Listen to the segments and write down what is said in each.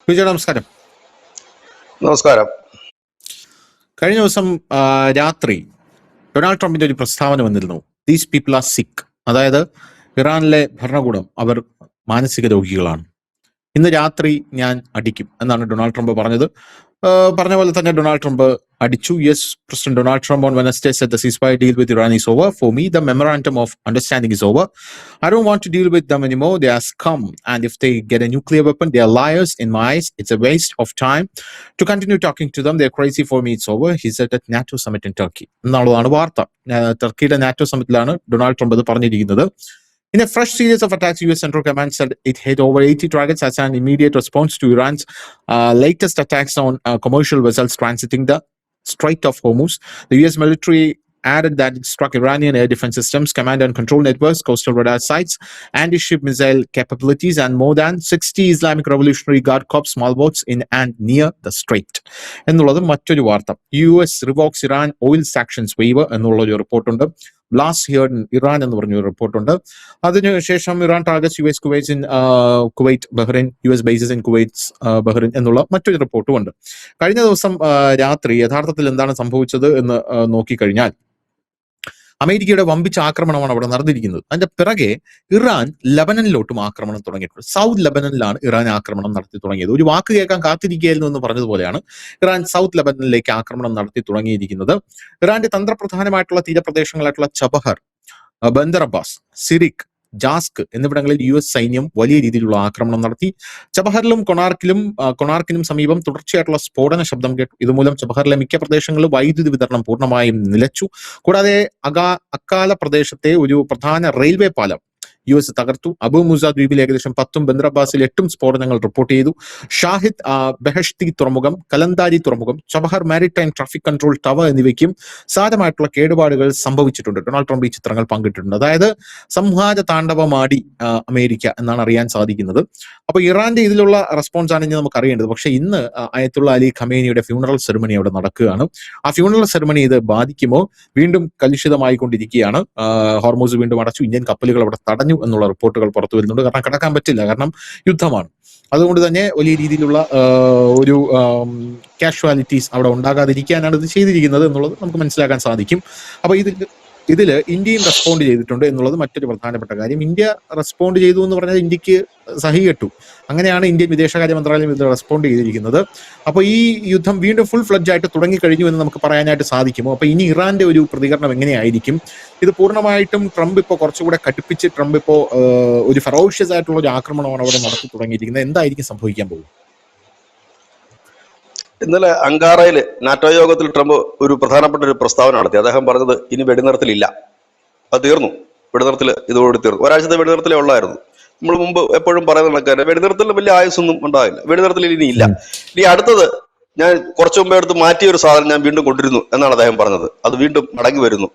വിജയ നമസ്കാരം. നമസ്കാരം. കഴിഞ്ഞ ദിവസം രാത്രി ഡൊണാൾഡ് ട്രംപിന്റെ ഒരു പ്രസ്താവന വന്നിരുന്നു. ദീസ് പീപ്പിൾ ആർ സിക്ക്. അതായത് ഇറാനിലെ ഭരണകൂടം അവർ മാനസിക രോഗികളാണ്. ഇന്ന് രാത്രി ഞാൻ അടിക്കും എന്നാണ് ഡൊണാൾഡ് ട്രംപ് പറഞ്ഞത്. പറഞ്ഞ പോലെ തന്നെ ഡൊണാൾഡ് ട്രംപ് അടിച്ചു. Yes, president Donald Trump on Wednesday said the ceasefire deal with Iran is over. For me, the memorandum of understanding is over. I don't want to deal with them anymore. They are scum. And if they get a nuclear weapon, they are liars in my eyes. It's a waste of time to continue talking to them. They're crazy. For me, it's over. He said at NATO summit in Turkey. എന്നുള്ളതാണ് വാർത്ത. ടർക്കിയുടെ NATO സമ്മിറ്റിലാണ് Donald Trump ഇത് പറഞ്ഞിരിക്കുന്നത്. In a fresh series of attacks, U.S. Central Command said it hit over 80 targets as an immediate response to Iran's latest attacks on commercial vessels transiting the Strait of Hormuz. The U.S. military added that it struck Iranian air defense systems, command and control networks, coastal radar sites, anti-ship missile capabilities, and more than 60 Islamic Revolutionary Guard Corps small boats in and near the strait. എന്നുള്ളത് മറ്റൊരു വാർത്ത. US revokes Iran oil sanctions waiver എന്നുള്ളൊരു റിപ്പോർട്ടുണ്ട്. Blast here in Iran എന്ന് പറഞ്ഞൊരു റിപ്പോർട്ടുണ്ട്. അതിനുശേഷം Iran targets US Kuwaits in Kuwait Bahrain, US bases in Kuwaits Bahrain എന്നുള്ള മറ്റൊരു റിപ്പോർട്ടും ഉണ്ട്. കഴിഞ്ഞ ദിവസം രാത്രി യഥാർത്ഥത്തിൽ എന്താണ് സംഭവിച്ചത് എന്ന് നോക്കിക്കഴിഞ്ഞാൽ അമേരിക്കയുടെ വമ്പിച്ച ആക്രമണമാണ് അവിടെ നടന്നിരിക്കുന്നത്. അതിന്റെ പിറകെ ഇറാൻ ലബനനിലോട്ടും ആക്രമണം തുടങ്ങിയിട്ടുണ്ട്. സൗത്ത് ലബനനിലാണ് ഇറാൻ ആക്രമണം നടത്തി തുടങ്ങിയത്. ഒരു വാക്ക് കേൾക്കാൻ കാത്തിരിക്കുകയായിരുന്നു എന്ന് പറഞ്ഞതുപോലെയാണ് ഇറാൻ സൗത്ത് ലബനനിലേക്ക് ആക്രമണം നടത്തി തുടങ്ങിയിരിക്കുന്നത്. ഇറാന്റെ തന്ത്രപ്രധാനമായിട്ടുള്ള തീരപ്രദേശങ്ങളായിട്ടുള്ള Chabahar, Bandar Abbas, Sirik, Jask എന്നിവിടങ്ങളിൽ US സൈന്യം വലിയ രീതിയിലുള്ള ആക്രമണം നടത്തി. ചബഹറിലും കൊണാർക്കിനും സമീപം തുടർച്ചയായിട്ടുള്ള സ്ഫോടന ശബ്ദം കേട്ടു. ഇതുമൂലം ചബഹറിലെ മിക്ക പ്രദേശങ്ങളിലും വൈദ്യുതി വിതരണം പൂർണ്ണമായും നിലച്ചു. കൂടാതെ അക്കാല പ്രദേശത്തെ ഒരു പ്രധാന റെയിൽവേ പാലം US തകർത്തു. അബു മുസ ദ്വീപിൽ ഏകദേശം 10ഉം ബന്ദർ അബ്ബാസിൽ 8ഉം സ്ഫോടനങ്ങൾ റിപ്പോർട്ട് ചെയ്തു. ഷാഹിദ് ബെഹഷ്തി തുറമുഖം, കലന്താരി തുറമുഖം, Chabahar maritime traffic control tower എന്നിവയ്ക്കും സാരമായിട്ടുള്ള കേടുപാടുകൾ സംഭവിച്ചിട്ടുണ്ട്. ഡൊണാൾഡ് ട്രംപ് ഈ ചിത്രങ്ങൾ പങ്കിട്ടിട്ടുണ്ട്. അതായത് സംഹാര താണ്ഡവമാടി അമേരിക്ക എന്നാണ് അറിയാൻ സാധിക്കുന്നത്. അപ്പൊ ഇറാന്റെ ഇതിലുള്ള റെസ്പോൺസ് ആണ് ഇനി നമുക്ക് അറിയേണ്ടത്. പക്ഷെ ഇന്ന് അയത്തുള്ള അലി ഖമേനിയുടെ ഫ്യൂണറൽ സെറിമണി അവിടെ നടക്കുകയാണ്. ആ ഫ്യൂണറൽ സെറിമണി ഇത് ബാധിക്കുമോ? വീണ്ടും കലുഷിതമായിക്കൊണ്ടിരിക്കുകയാണ്. ഹോർമൂസ് വീണ്ടും അടച്ചു. ഇന്ത്യൻ കപ്പലുകൾ അവിടെ തടഞ്ഞു എന്നുള്ള റിപ്പോർട്ടുകൾ പുറത്തു വരുന്നുണ്ട്. കാരണം കടക്കാൻ പറ്റില്ല, കാരണം യുദ്ധമാണ്. അതുകൊണ്ട് തന്നെ വലിയ രീതിയിലുള്ള ഒരു കാഷ്വാലിറ്റീസ് അവിടെ ഉണ്ടാകാതിരിക്കാനാണ് ഇത് ചെയ്തിരിക്കുന്നത് എന്നുള്ളത് നമുക്ക് മനസ്സിലാക്കാൻ സാധിക്കും. അപ്പൊ ഇതിൽ ഇന്ത്യയും റെസ്പോണ്ട് ചെയ്തിട്ടുണ്ട് എന്നുള്ളത് മറ്റൊരു പ്രധാനപ്പെട്ട കാര്യം. ഇന്ത്യ റെസ്പോണ്ട് ചെയ്തു എന്ന് പറഞ്ഞാൽ ഇന്ത്യക്ക് സഹി കെട്ടു. അങ്ങനെയാണ് ഇന്ത്യൻ വിദേശകാര്യ മന്ത്രാലയം ഇത് റെസ്പോണ്ട് ചെയ്തിരിക്കുന്നത്. അപ്പോൾ ഈ യുദ്ധം വീണ്ടും ഫുൾ ഫ്ലഡ്ജ് ആയിട്ട് തുടങ്ങിക്കഴിഞ്ഞു എന്ന് നമുക്ക് പറയാനായിട്ട് സാധിക്കുമോ? അപ്പോൾ ഇനി ഇറാന്റെ ഒരു പ്രതികരണം എങ്ങനെയായിരിക്കും? ഇത് പൂർണ്ണമായിട്ടും ട്രംപ് ഇപ്പോൾ കുറച്ചുകൂടെ കടുപ്പിച്ച് ട്രംപ് ഇപ്പോൾ ഒരു ഫെറോഷ്യസ് ആയിട്ടുള്ള ഒരു ആക്രമണമാണ് അവിടെ നടത്തി തുടങ്ങിയിരിക്കുന്നത്. എന്തായിരിക്കും സംഭവിക്കാൻ പോകുന്നത്? ഇന്നലെ അങ്കാറയിൽ നാറ്റോ യോഗത്തിൽ ട്രംപ് ഒരു പ്രധാനപ്പെട്ട ഒരു പ്രസ്താവന നടത്തി. അദ്ദേഹം പറഞ്ഞത് ഇനി വെടിനിർത്തലില്ല, അത് തീർന്നു, വെടിനിർത്തൽ ഇതോടുകൂടി തീർന്നു. ഒരാഴ്ചത്തെ വെടിനിർത്തലേ ഉള്ളായിരുന്നു. നമ്മൾ മുമ്പ് എപ്പോഴും പറയുന്ന കണക്കാണ് വെടിനിർത്തലിന് വലിയ ആയുസൊന്നും ഉണ്ടാകില്ല. വെടിനിർത്തലിൽ ഇനി ഇല്ല. ഇനി അടുത്തത് ഞാൻ കുറച്ചു മുമ്പേ എടുത്ത് മാറ്റിയ ഒരു സാധനം ഞാൻ വീണ്ടും കൊണ്ടിരുന്നു എന്നാണ് അദ്ദേഹം പറഞ്ഞത്. അത് വീണ്ടും മടങ്ങി വരുന്നു,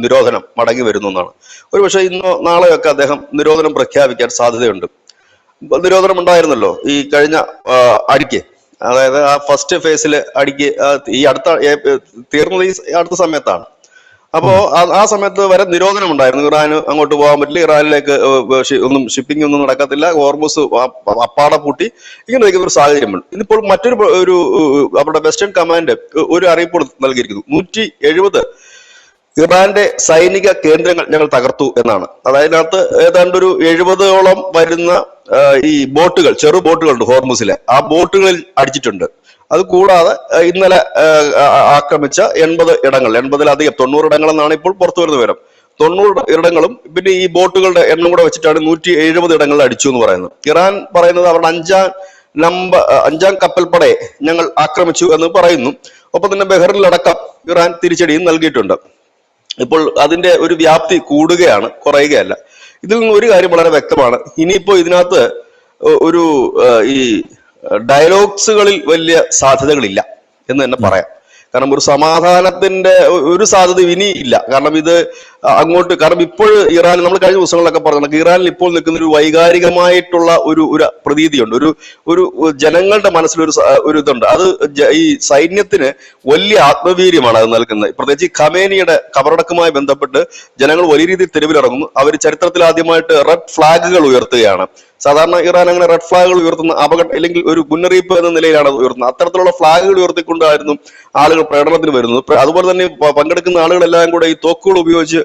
നിരോധനം മടങ്ങി വരുന്നു എന്നാണ്. ഒരുപക്ഷെ ഇന്നോ നാളെയൊക്കെ അദ്ദേഹം നിരോധനം പ്രഖ്യാപിക്കാൻ സാധ്യതയുണ്ട്. നിരോധനം ഉണ്ടായിരുന്നല്ലോ ഈ കഴിഞ്ഞ അടിക്ക്, അതായത് ആ ഫസ്റ്റ് ഫേസിൽ അടിക്ക് ഈ തീർന്നത് ഈ അടുത്ത സമയത്താണ്. അപ്പോ ആ സമയത്ത് വരെ നിരോധനം ഉണ്ടായിരുന്നു. ഇറാന് അങ്ങോട്ട് പോകാൻ പറ്റില്ല, ഇറാനിലേക്ക് ഒന്നും ഷിപ്പിംഗ് ഒന്നും നടക്കത്തില്ല, ഹോർമൂസ് അപ്പാടെ പൂട്ടി, ഇങ്ങനെ ഒരു സാഹചര്യമുണ്ട്. ഇതിപ്പോൾ മറ്റൊരു അവരുടെ വെസ്റ്റേൺ കമാൻഡ് ഒരു അറിയിപ്പ് നൽകിയിരിക്കുന്നു. 170 ഇറാന്റെ സൈനിക കേന്ദ്രങ്ങൾ ഞങ്ങൾ തകർത്തു എന്നാണ്. അതിനകത്ത് ഏതാണ്ട് ഒരു 70ഓളം വരുന്ന ഈ ബോട്ടുകൾ, ചെറു ബോട്ടുകളുണ്ട് ഹോർമൂസിലെ, ആ ബോട്ടുകളിൽ അടിച്ചിട്ടുണ്ട്. അത് കൂടാതെ ഇന്നലെ ആക്രമിച്ച 80 ഇടങ്ങൾ, 80-ലധികം 90 ഇടങ്ങൾ എന്നാണ് ഇപ്പോൾ പുറത്തു വരുന്ന വിവരം. 90 ഇടങ്ങളും പിന്നെ ഈ ബോട്ടുകളുടെ എണ്ണം കൂടെ വെച്ചിട്ടാണ് 170 ഇടങ്ങളിൽ അടിച്ചു എന്ന് പറയുന്നത്. ഇറാൻ പറയുന്നത് അവരുടെ 5ാം കപ്പൽപ്പടയെ ഞങ്ങൾ ആക്രമിച്ചു എന്ന് പറയുന്നു. ഒപ്പം തന്നെ ബഹ്റിനിലടക്കം ഇറാൻ തിരിച്ചടിയും നൽകിയിട്ടുണ്ട്. ഇപ്പോൾ അതിന്റെ ഒരു വ്യാപ്തി കൂടുകയാണ്, കുറയുകയല്ല. ഇതിൽ നിന്ന് ഒരു കാര്യം വളരെ വ്യക്തമാണ്. ഇനിയിപ്പോ ഇതിനകത്ത് ഒരു ഈ ഡയലോഗ്സുകളിൽ വലിയ സാധ്യതകളില്ല എന്ന് തന്നെ പറയാം. കാരണം ഒരു സമാധാനത്തിന്റെ ഒരു സാധ്യത ഇനി ഇല്ല. കാരണം ഇത് അങ്ങോട്ട്, കാരണം ഇപ്പോൾ ഇറാൻ, നമ്മൾ കഴിഞ്ഞ ദിവസങ്ങളിലൊക്കെ പറഞ്ഞു, ഇറാനിൽ ഇപ്പോൾ നിൽക്കുന്ന ഒരു വൈകാരികമായിട്ടുള്ള ഒരു പ്രതീതിയുണ്ട്. ഒരു ജനങ്ങളുടെ മനസ്സിലൊരു ഇതുണ്ട്. അത് ഈ സൈന്യത്തിന് വലിയ ആത്മവീര്യമാണ് അത് നൽകുന്നത്. പ്രത്യേകിച്ച് ഖമേനിയുടെ കബറടക്കവുമായി ബന്ധപ്പെട്ട് ജനങ്ങൾ വലിയ രീതിയിൽ തെരുവിലിറങ്ങുന്നു. അവർ ചരിത്രത്തിൽ ആദ്യമായിട്ട് റെഡ് ഫ്ലാഗുകൾ ഉയർത്തുകയാണ്. സാധാരണ ഇറാൻ അങ്ങനെ റെഡ് ഫ്ലാഗുകൾ ഉയർത്തുന്ന അപകടം അല്ലെങ്കിൽ ഒരു മുന്നറിയിപ്പ് എന്ന നിലയിലാണ് അത് ഉയർത്തുന്നത്. അത്തരത്തിലുള്ള ഫ്ലാഗുകൾ ഉയർത്തിക്കൊണ്ടായിരുന്നു ആളുകൾ പ്രകടനത്തിന് വരുന്നത്. അതുപോലെ തന്നെ പങ്കെടുക്കുന്ന ആളുകളെല്ലാം കൂടെ ഈ തോക്കുകൾ ഉപയോഗിച്ച്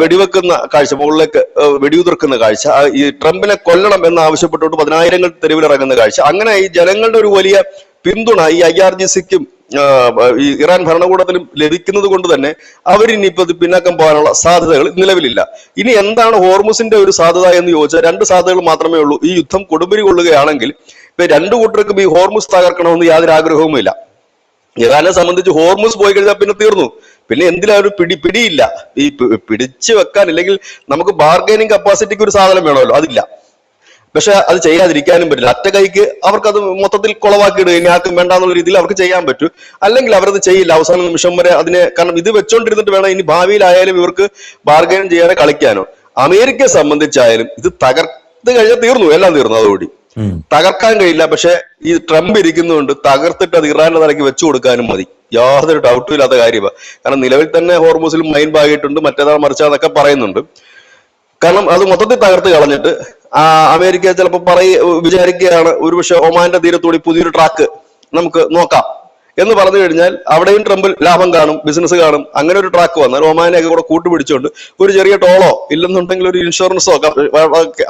വെടിവെക്കുന്ന കാഴ്ച, മുകളിലേക്ക് വെടിയുതിർക്കുന്ന കാഴ്ച, ഈ ട്രംപിനെ കൊല്ലണം എന്ന് ആവശ്യപ്പെട്ടുകൊണ്ട് 10,000 തെരുവിലിറങ്ങുന്ന കാഴ്ച. അങ്ങനെ ഈ ജനങ്ങളുടെ ഒരു വലിയ പിന്തുണ ഈ IRGCക്കും ഈ ഇറാൻ ഭരണകൂടത്തിലും ലഭിക്കുന്നത് കൊണ്ട് തന്നെ അവരിനിപ്പോ പിന്നാക്കം പോകാനുള്ള സാധ്യതകൾ നിലവിലില്ല. ഇനി എന്താണ് ഹോർമുസിന്റെ ഒരു സാധ്യത എന്ന് ചോദിച്ചാൽ 2 സാധ്യതകൾ മാത്രമേ ഉള്ളൂ. ഈ യുദ്ധം കൊടുമ്പിരി കൊള്ളുകയാണെങ്കിൽ ഇപ്പൊ 2 കൂട്ടർക്കും ഈ ഹോർമുസ് തകർക്കണമെന്ന് യാതൊരു ആഗ്രഹവുമില്ല. ഇറാനെ സംബന്ധിച്ച് ഹോർമുസ് പോയി കഴിഞ്ഞാൽ പിന്നെ തീർന്നു. പിന്നെ എന്തിനാ ഒരു പിടിയില്ല. ഈ പിടിച്ചു വെക്കാൻ അല്ലെങ്കിൽ നമുക്ക് ബാർഗൈനിങ് കപ്പാസിറ്റിക്ക് ഒരു സാധനം വേണമല്ലോ, അതില്ല. പക്ഷെ അത് ചെയ്യാതിരിക്കാനും പറ്റില്ല. അറ്റ കൈക്ക് അവർക്കത് മൊത്തത്തിൽ കുളവാക്കിയിടുക, ഇനി ആർക്കും വേണ്ടാന്നുള്ള രീതിയിൽ അവർക്ക് ചെയ്യാൻ പറ്റും. അല്ലെങ്കിൽ അവരത് ചെയ്യില്ല അവസാന നിമിഷം വരെ അതിനെ. കാരണം ഇത് വെച്ചോണ്ടിരുന്നിട്ട് വേണം ഇനി ഭാവിയിലായാലും ഇവർക്ക് ബാർഗൈൻ ചെയ്യാനോ കളിക്കാനോ. അമേരിക്കയെ സംബന്ധിച്ചായാലും ഇത് തകർത്ത് കഴിഞ്ഞാൽ തീർന്നു, എല്ലാം തീർന്നു. അതോടി തകർക്കാൻ കഴിയില്ല. പക്ഷെ ഈ ട്രംപ് ഇരിക്കുന്നതുകൊണ്ട് തകർത്തിട്ട് അത് ഇറാന്റെ തലയ്ക്ക് വെച്ചു കൊടുക്കാനും മതി. യാതൊരു ഡൗട്ടും ഇല്ലാത്ത കാര്യമാണ്. കാരണം നിലവിൽ തന്നെ ഹോർമുസിൽ മൈൻ ഭാഗിയിട്ടുണ്ട്, മറ്റേതാ മറിച്ചാന്നൊക്കെ പറയുന്നുണ്ട്. കാരണം അത് മൊത്തത്തിൽ തകർത്ത് കളഞ്ഞിട്ട് അമേരിക്ക ചിലപ്പോൾ വിചാരിക്കുകയാണ് ഒരുപക്ഷെ ഒമാന്റെ തീരത്തൂടി പുതിയൊരു ട്രാക്ക് നമുക്ക് നോക്കാം എന്ന് പറഞ്ഞു കഴിഞ്ഞാൽ അവിടെയും ട്രംപ് ലാഭം കാണും, ബിസിനസ് കാണും. അങ്ങനെ ഒരു ട്രാക്ക് വന്നാൽ ഒമാനെയൊക്കെ കൂടെ കൂട്ടുപിടിച്ചുകൊണ്ട് ഒരു ചെറിയ ടോളോ ഇല്ലെന്നുണ്ടെങ്കിൽ ഒരു ഇൻഷുറൻസോ,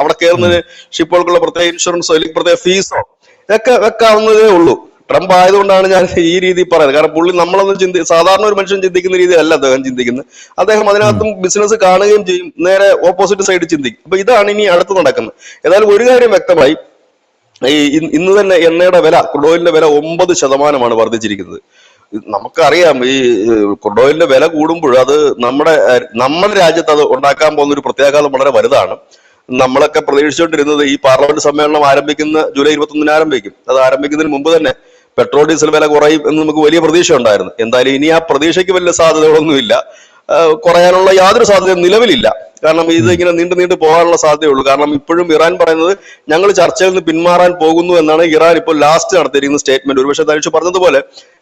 അവിടെ കയറുന്നതിന് ഷിപ്പുകൾക്കുള്ള പ്രത്യേക ഇൻഷുറൻസോ അല്ലെങ്കിൽ പ്രത്യേക ഫീസോ ഒക്കെ വെക്കാവുന്നതേ ഉള്ളൂ. ട്രംപ് ആയതുകൊണ്ടാണ് ഞാൻ ഈ രീതി പറയുന്നത്. കാരണം പുള്ളി നമ്മളൊന്നും സാധാരണ ഒരു മനുഷ്യൻ ചിന്തിക്കുന്ന രീതിയല്ല അദ്ദേഹം ചിന്തിക്കുന്നത്. അദ്ദേഹം അതിനകത്തും ബിസിനസ് കാണുകയും ചെയ്യും, നേരെ ഓപ്പോസിറ്റ് സൈഡ് ചിന്തിക്കും. അപ്പൊ ഇതാണ് ഇനി അടുത്ത് നടക്കുന്നത്. ഏതായാലും ഒരു കാര്യം വ്യക്തമായി, ഇന്ന് തന്നെ എണ്ണയുടെ വില, ക്രൂഡ് ഓയിലിന്റെ വില 9% വർദ്ധിച്ചിരിക്കുന്നത്. നമുക്കറിയാം ഈ ക്രൂഡ് ഓയിലിന്റെ വില കൂടുമ്പോൾ അത് നമ്മുടെ രാജ്യത്ത് അത് ഉണ്ടാക്കാൻ പോകുന്ന ഒരു പ്രത്യാഘാതം വളരെ വലുതാണ്. നമ്മളൊക്കെ പ്രതീക്ഷിച്ചുകൊണ്ടിരുന്നത് ഈ പാർലമെന്റ് സമ്മേളനം ആരംഭിക്കുന്ന ജൂലൈ 21 ആരംഭിക്കും. അത് ആരംഭിക്കുന്നതിന് മുമ്പ് തന്നെ പെട്രോൾ ഡീസൽ വില കുറയും എന്ന് നമുക്ക് വലിയ പ്രതീക്ഷ ഉണ്ടായിരുന്നു. എന്തായാലും ഇനി ആ പ്രതീക്ഷയ്ക്ക് വലിയ സാധ്യതകളൊന്നുമില്ല. കുറയാനുള്ള യാതൊരു സാധ്യതയും നിലവിലില്ല. കാരണം ഇത് ഇങ്ങനെ നീണ്ടു പോകാനുള്ള സാധ്യതയുള്ളൂ. കാരണം ഇപ്പോഴും ഇറാൻ പറയുന്നത് ഞങ്ങൾ ചർച്ചയിൽ നിന്ന് പിന്മാറാൻ പോകുന്നു എന്നാണ് ഇറാൻ ഇപ്പോൾ ലാസ്റ്റ് നടത്തിയിരിക്കുന്ന സ്റ്റേറ്റ്മെന്റ്. ഒരുപക്ഷെ ധരിച്ചു പറഞ്ഞതുപോലെ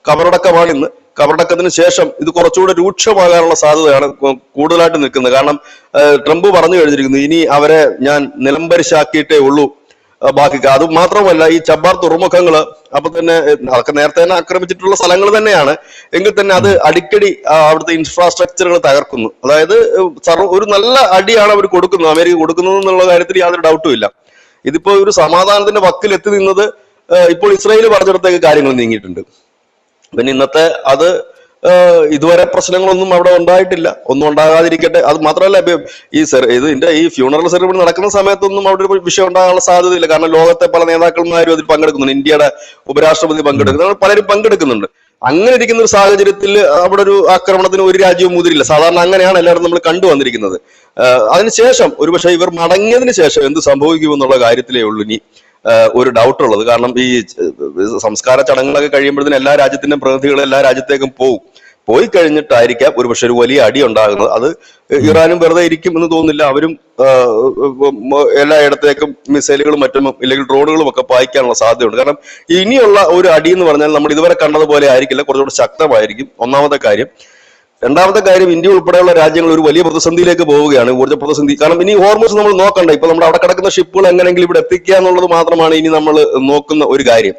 കബറടക്കമാണ് ഇന്ന്. കബറടക്കത്തിന് ശേഷം ഇത് കുറച്ചുകൂടെ രൂക്ഷമാകാനുള്ള സാധ്യതയാണ് കൂടുതലായിട്ട് നിൽക്കുന്നത്. കാരണം ട്രംപ് പറഞ്ഞു കഴിഞ്ഞിരിക്കുന്നു ഇനി അവരെ ഞാൻ നിലംപരിശാക്കിയിട്ടേ ഉള്ളൂ ബാക്കി. അത് മാത്രമല്ല ഈ ചബ്ബാർ തുറമുഖങ്ങള് അപ്പൊ തന്നെ അതൊക്കെ നേരത്തെ തന്നെ ആക്രമിച്ചിട്ടുള്ള സ്ഥലങ്ങൾ തന്നെയാണ്. എങ്കിൽ തന്നെ അത് അടിക്കടി അവിടുത്തെ ഇൻഫ്രാസ്ട്രക്ചറുകൾ തകർക്കുന്നു. അതായത് ഒരു നല്ല അടിയാണ് അവർ കൊടുക്കുന്നത്, അമേരിക്ക കൊടുക്കുന്നത് എന്നുള്ള കാര്യത്തിൽ യാതൊരു ഡൗട്ടും ഇല്ല. ഇതിപ്പോ ഒരു സമാധാനത്തിന്റെ വക്കിൽ എത്തി നിന്നത് ഇപ്പോൾ ഇസ്രായേൽ പറഞ്ഞിടത്തേക്ക് കാര്യങ്ങൾ നീങ്ങിയിട്ടുണ്ട്. പിന്നെ ഇന്നത്തെ അത് ഇതുവരെ പ്രശ്നങ്ങളൊന്നും അവിടെ ഉണ്ടായിട്ടില്ല, ഒന്നും ഉണ്ടാകാതിരിക്കട്ടെ. അത് മാത്രമല്ല ഇതിന്റെ ഈ ഫ്യൂണറൽ സെറിമണി നടക്കുന്ന സമയത്തൊന്നും അവിടെ ഒരു വിഷയം ഉണ്ടാകാനുള്ള സാധ്യതയില്ല. കാരണം ലോകത്തെ പല നേതാക്കന്മാരും അതിൽ പങ്കെടുക്കുന്നുണ്ട്. ഇന്ത്യയുടെ ഉപരാഷ്ട്രപതി പങ്കെടുക്കുന്നുണ്ട്, പലരും പങ്കെടുക്കുന്നുണ്ട്. അങ്ങനെ ഇരിക്കുന്ന ഒരു സാഹചര്യത്തിൽ അവിടെ ഒരു ആക്രമണത്തിന് ഒരു രാജ്യവും മുതിരില്ല. സാധാരണ അങ്ങനെയാണ് എല്ലാവരും നമ്മൾ കണ്ടുവന്നിരിക്കുന്നത്. അതിനുശേഷം ഒരുപക്ഷെ ഇവർ മടങ്ങിയതിന് ശേഷം എന്ത് സംഭവിക്കുമെന്നുള്ള കാര്യത്തിലേ ഉള്ളൂ ഇനി ഒരു ഡൗട്ട് ഉള്ളത്. കാരണം ഈ സംസ്കാര ചടങ്ങുകളൊക്കെ കഴിയുമ്പോഴത്തേന് എല്ലാ രാജ്യത്തിന്റെ പ്രതിനിധികൾ എല്ലാ രാജ്യത്തേക്കും പോയി കഴിഞ്ഞിട്ടായിരിക്കാം ഒരുപക്ഷെ ഒരു വലിയ അടി ഉണ്ടാകുന്നത്. അത് ഇറാനും വെറുതെ ഇരിക്കും എന്ന് തോന്നുന്നില്ല. അവരും എല്ലായിടത്തേക്കും മിസൈലുകളും മറ്റും ഇല്ലെങ്കിൽ ഡ്രോണുകളും ഒക്കെ പായിക്കാനുള്ള സാധ്യതയുണ്ട്. കാരണം ഇനിയുള്ള ഒരു അടി എന്ന് പറഞ്ഞാൽ നമ്മൾ ഇതുവരെ കണ്ടതുപോലെ ആയിരിക്കില്ല, കുറച്ചുകൂടെ ശക്തമായിരിക്കും. ഒന്നാമത്തെ കാര്യം. രണ്ടാമത്തെ കാര്യം, ഇന്ത്യ ഉൾപ്പെടെയുള്ള രാജ്യങ്ങൾ ഒരു വലിയ പ്രതിസന്ധിയിലേക്ക് പോവുകയാണ്, ഊർജ്ജ പ്രതിസന്ധി. കാരണം ഇനി ഹോർമുസ് നമ്മൾ നോക്കണ്ട. ഇപ്പൊ നമ്മുടെ അവിടെ കിടക്കുന്ന ഷിപ്പുകൾ എങ്ങനെയെങ്കിലും ഇവിടെ എത്തിക്കുക എന്നുള്ളത് മാത്രമാണ് ഇനി നമ്മൾ നോക്കുന്ന ഒരു കാര്യം.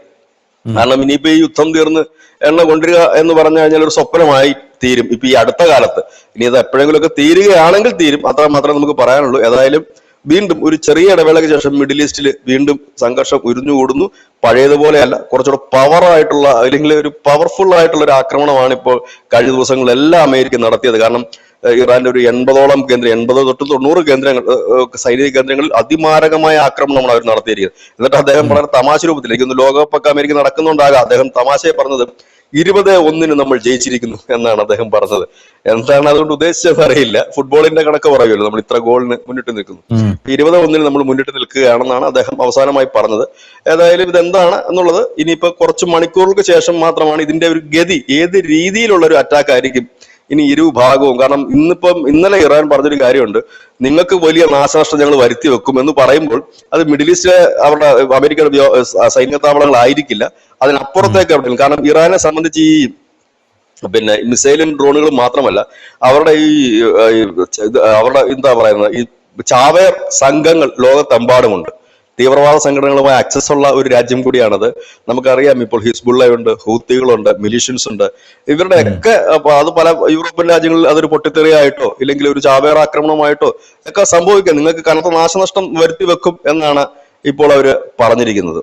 കാരണം ഇനിയിപ്പോ ഈ യുദ്ധം തീർന്ന് എണ്ണ കൊണ്ടുവരിക എന്ന് പറഞ്ഞു കഴിഞ്ഞാൽ ഒരു സ്വപ്നമായി തീരും ഇപ്പൊ ഈ അടുത്ത കാലത്ത്. ഇനി അത് എപ്പോഴെങ്കിലുമൊക്കെ തീരുകയാണെങ്കിൽ തീരും, അത്ര മാത്രമേ നമുക്ക് പറയാനുള്ളൂ. ഏതായാലും വീണ്ടും ഒരു ചെറിയ ഇടവേളയ്ക്ക് ശേഷം മിഡിൽ ഈസ്റ്റിൽ വീണ്ടും സംഘർഷം ഉരുഞ്ഞുകൂടുന്നു. പഴയതുപോലെയല്ല, കുറച്ചുകൂടെ പവറായിട്ടുള്ള അല്ലെങ്കിൽ ഒരു പവർഫുൾ ആയിട്ടുള്ള ഒരു ആക്രമണമാണ് ഇപ്പോൾ കഴിഞ്ഞ ദിവസങ്ങളിലെല്ലാം അമേരിക്ക നടത്തിയത്. കാരണം ഇറാന്റെ ഒരു 80ഓളം കേന്ദ്രം, 80 തൊട്ട് 90 കേന്ദ്രങ്ങൾ, സൈനിക കേന്ദ്രങ്ങളിൽ അതിമാരകമായ ആക്രമണമാണ് അവർ നടത്തിയിരിക്കുന്നത്. എന്നിട്ട് അദ്ദേഹം വളരെ തമാശ രൂപത്തിൽ, എനിക്കൊന്ന് ലോകകപ്പൊക്കെ അമേരിക്ക നടക്കുന്നുണ്ടാകാം, അദ്ദേഹം തമാശയെ പറഞ്ഞത് 20-1 നമ്മൾ ജയിച്ചിരിക്കുന്നു എന്നാണ് അദ്ദേഹം പറഞ്ഞത്. എന്താണ് അതുകൊണ്ട് ഉദ്ദേശിച്ചതെന്ന് അറിയില്ല. ഫുട്ബോളിന്റെ കണക്ക് പറയുമല്ലോ, നമ്മൾ ഇത്ര ഗോളിന് മുന്നിട്ട് നിൽക്കുന്നു. 20-1 നമ്മൾ മുന്നിട്ട് നിൽക്കുകയാണെന്നാണ് അദ്ദേഹം അവസാനമായി പറഞ്ഞത്. ഏതായാലും ഇതെന്താണ് എന്നുള്ളത് ഇനിയിപ്പോ കുറച്ച് മണിക്കൂറുകൾക്ക് ശേഷം മാത്രമാണ് ഇതിന്റെ ഒരു ഗതി, ഏത് രീതിയിലുള്ള ഒരു അറ്റാക്ക് ആയിരിക്കും ഇനി ഇരു ഭാഗവും. കാരണം ഇന്നലെ ഇറാൻ പറഞ്ഞൊരു കാര്യമുണ്ട്, നിങ്ങൾക്ക് വലിയ നാശനഷ്ടം ഞങ്ങൾ വരുത്തി വെക്കും എന്ന് പറയുമ്പോൾ അത് മിഡിൽ ഈസ്റ്റിലെ അവരുടെ അമേരിക്കയുടെ സൈനിക താവളങ്ങളായിരിക്കില്ല, അതിനപ്പുറത്തേക്ക് എവിടെയും. കാരണം ഇറാനെ സംബന്ധിച്ച് ഈ മിസൈലും ഡ്രോണുകളും മാത്രമല്ല, അവരുടെ അവരുടെ എന്താ പറയുന്നത്, ഈ ചാവേർ സംഘങ്ങൾ ലോകത്തെമ്പാടുമുണ്ട്. തീവ്രവാദ സംഘടനകളുമായി ആക്സസ് ഉള്ള ഒരു രാജ്യം കൂടിയാണത്. നമുക്കറിയാം, ഇപ്പോൾ ഹിസ്ബുള്ളയുണ്ട്, ഹൂത്തികളുണ്ട്, മിലിഷ്യൻസ് ഉണ്ട്. ഇവരുടെ ഒക്കെ അത് പല യൂറോപ്യൻ രാജ്യങ്ങളിൽ അതൊരു പൊട്ടിത്തെറിയായിട്ടോ ഇല്ലെങ്കിൽ ഒരു ചാവേർ ആക്രമണമായിട്ടോ ഒക്കെ സംഭവിക്കാം. നിങ്ങൾക്ക് കനത്ത നാശനഷ്ടം വരുത്തി വെക്കും എന്നാണ് ഇപ്പോൾ അവര് പറഞ്ഞിരിക്കുന്നത്.